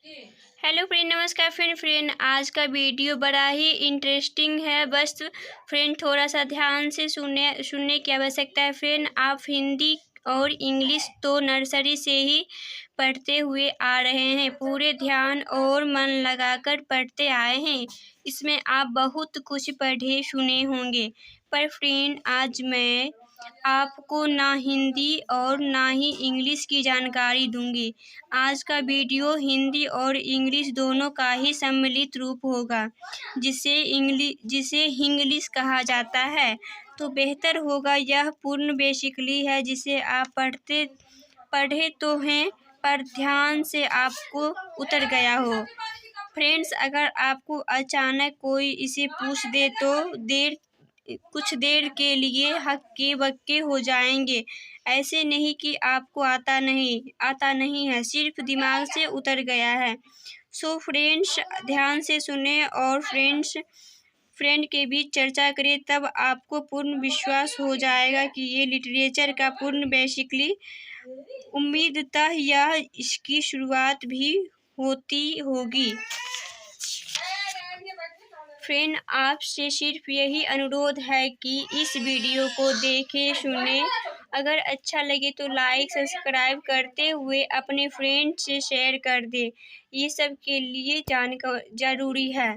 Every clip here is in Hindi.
हेलो फ्रेंड, नमस्कार फ्रेंड। आज का वीडियो बड़ा ही इंटरेस्टिंग है। बस फ्रेंड थोड़ा सा ध्यान से सुनने की आवश्यकता है। फ्रेंड, आप हिंदी और इंग्लिश तो नर्सरी से ही पढ़ते हुए आ रहे हैं। पूरे ध्यान और मन लगाकर पढ़ते आए हैं। इसमें आप बहुत कुछ पढ़े सुने होंगे। पर फ्रेंड, आज मैं आपको ना हिंदी और ना ही इंग्लिश की जानकारी दूंगी। आज का वीडियो हिंदी और इंग्लिश दोनों का ही सम्मिलित रूप होगा, जिसे हिंग्लिश कहा जाता है। तो बेहतर होगा, यह पूर्ण बेसिकली है जिसे आप पढ़े तो हैं पर ध्यान से आपको उतर गया हो। फ्रेंड्स, अगर आपको अचानक कोई इसे पूछ दे तो कुछ देर के लिए हक्के बक्के हो जाएंगे। ऐसे नहीं कि आपको आता नहीं है, सिर्फ दिमाग से उतर गया है। सो फ्रेंड्स, ध्यान से सुने और फ्रेंड के बीच चर्चा करें, तब आपको पूर्ण विश्वास हो जाएगा कि ये लिटरेचर का पूर्ण बेसिकली उम्मीदतः यह इसकी शुरुआत भी होती होगी। फ्रेंड, आपसे सिर्फ यही अनुरोध है कि इस वीडियो को देखें सुने। अगर अच्छा लगे तो लाइक सब्सक्राइब करते हुए अपने फ्रेंड से शेयर कर दे। ये सब के लिए जरूरी है।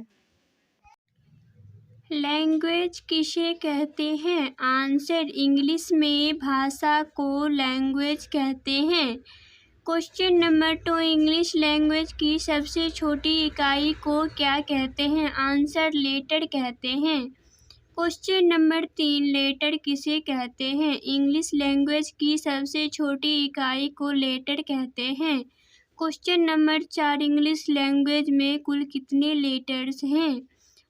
लैंग्वेज किसे कहते हैं? आंसर, इंग्लिश में भाषा को लैंग्वेज कहते हैं। क्वेश्चन नंबर 2, इंग्लिश लैंग्वेज की सबसे छोटी इकाई को क्या कहते हैं? आंसर, लेटर कहते हैं। क्वेश्चन नंबर 3, लेटर किसे कहते हैं? इंग्लिश लैंग्वेज की सबसे छोटी इकाई को लेटर कहते हैं। क्वेश्चन नंबर 4, इंग्लिश लैंग्वेज में कुल कितने लेटर्स हैं?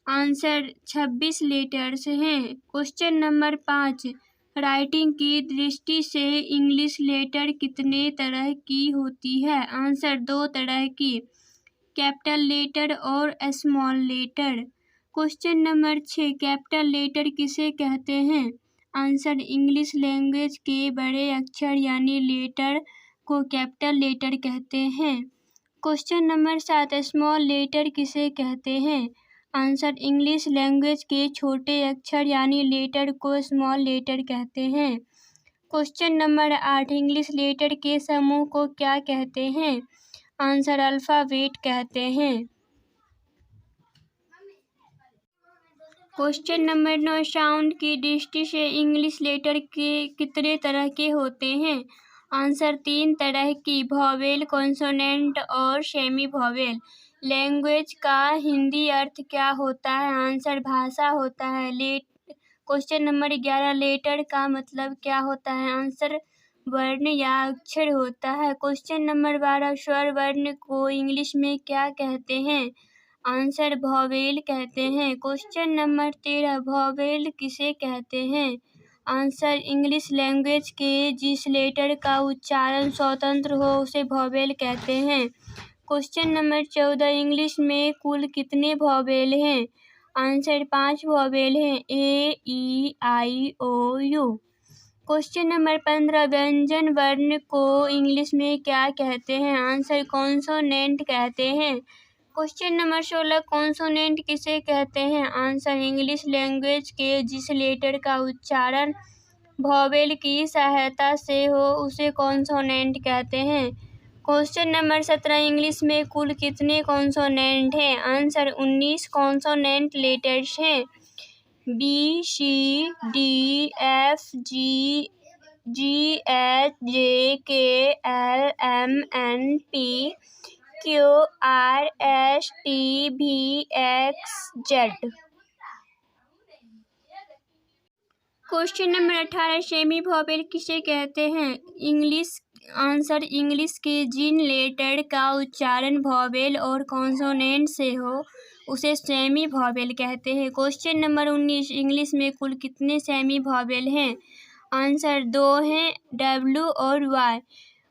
आंसर, 26 लेटर्स हैं। क्वेश्चन नंबर 5, राइटिंग की दृष्टि से इंग्लिश लेटर कितने तरह की होती है? आंसर, 2 तरह की, कैपिटल लेटर और small letter. Question number 6, capital letter किसे कहते हैं? आंसर, इंग्लिश लैंग्वेज के बड़े अक्षर यानी लेटर को कैपिटल लेटर कहते हैं। क्वेश्चन नंबर 7, स्मॉल लेटर किसे कहते हैं? आंसर, इंग्लिश लैंग्वेज के छोटे अक्षर यानी लेटर को स्मॉल लेटर कहते हैं। क्वेश्चन नंबर 8, इंग्लिश लेटर के समूह को क्या कहते हैं? आंसर, अल्फ़ाबेट कहते हैं। क्वेश्चन नंबर 9, साउंड की दृष्टि से इंग्लिश लेटर के कितने तरह के होते हैं? आंसर, 3 तरह की, वॉवेल, कॉन्सोनेंट और सेमी वॉवेल। लैंग्वेज का हिंदी अर्थ क्या होता है? आंसर, भाषा होता है। क्वेश्चन नंबर 11, लेटर का मतलब क्या होता है? आंसर, वर्ण या अक्षर होता है। क्वेश्चन नंबर 12, स्वर वर्ण को इंग्लिश में क्या कहते हैं? आंसर, वॉवेल कहते हैं। क्वेश्चन नंबर 13, वॉवेल किसे कहते हैं? आंसर, इंग्लिश लैंग्वेज के जिस लेटर का उच्चारण स्वतंत्र हो उसे वॉवेल कहते हैं। क्वेश्चन नंबर 14, इंग्लिश में कुल कितने वॉवेल हैं? आंसर, 5 वॉवेल हैं, ए, ई, आई, ओ, यू। क्वेश्चन नंबर 15, व्यंजन वर्ण को इंग्लिश में क्या कहते हैं? आंसर, कॉन्सोनेंट कहते हैं। क्वेश्चन नंबर 16, कॉन्सोनेंट किसे कहते हैं? आंसर, इंग्लिश लैंग्वेज के जिस लेटर का उच्चारण वॉवेल की सहायता से हो उसे कॉन्सोनेंट कहते हैं। क्वेश्चन नंबर 17, इंग्लिश में कुल कितने कॉन्सोनेंट हैं? आंसर, 19 कॉन्सोनेंट लेटर्स हैं। B, C, D, F, G, H, J, K, L, M, N, P, Q, R, S, T, V, X, Z. Question number 18, semi vowel किसे कहते हैं? आंसर, इंग्लिश के जिन लेटर का उच्चारण वॉवेल और कॉन्सोनेंट से हो उसे सेमी वॉवेल कहते हैं। क्वेश्चन नंबर 19, इंग्लिश में कुल कितने सेमी वॉवेल हैं? आंसर, 2 हैं, डब्ल्यू और वाई।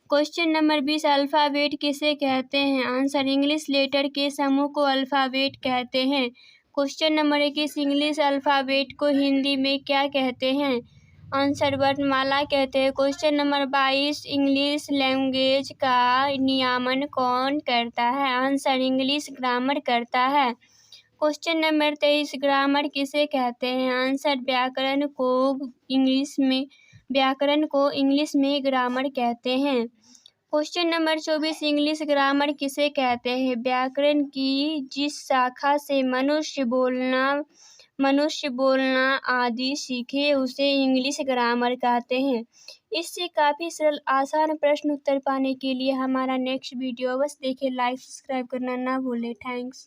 क्वेश्चन नंबर 20, अल्फ़ाबेट किसे कहते हैं? आंसर, इंग्लिश लेटर के समूह को अल्फ़ाबेट कहते हैं। क्वेश्चन नंबर 21, इंग्लिश अल्फ़ाबेट को हिंदी में क्या कहते हैं? आंसर वर्णमाला कहते हैं। क्वेश्चन नंबर 22, इंग्लिश लैंग्वेज का नियमन कौन करता है? आंसर इंग्लिश ग्रामर करता है। क्वेश्चन नंबर 23, ग्रामर किसे कहते हैं? आंसर व्याकरण को इंग्लिश में ग्रामर कहते हैं। क्वेश्चन नंबर 24, इंग्लिश ग्रामर किसे कहते हैं? व्याकरण की जिस शाखा से मनुष्य बोलना आदि सीखे उसे इंग्लिश ग्रामर कहते हैं। इससे काफ़ी सरल आसान प्रश्न उत्तर पाने के लिए हमारा नेक्स्ट वीडियो अवश्य देखें। लाइक सब्सक्राइब करना ना भूलें। थैंक्स।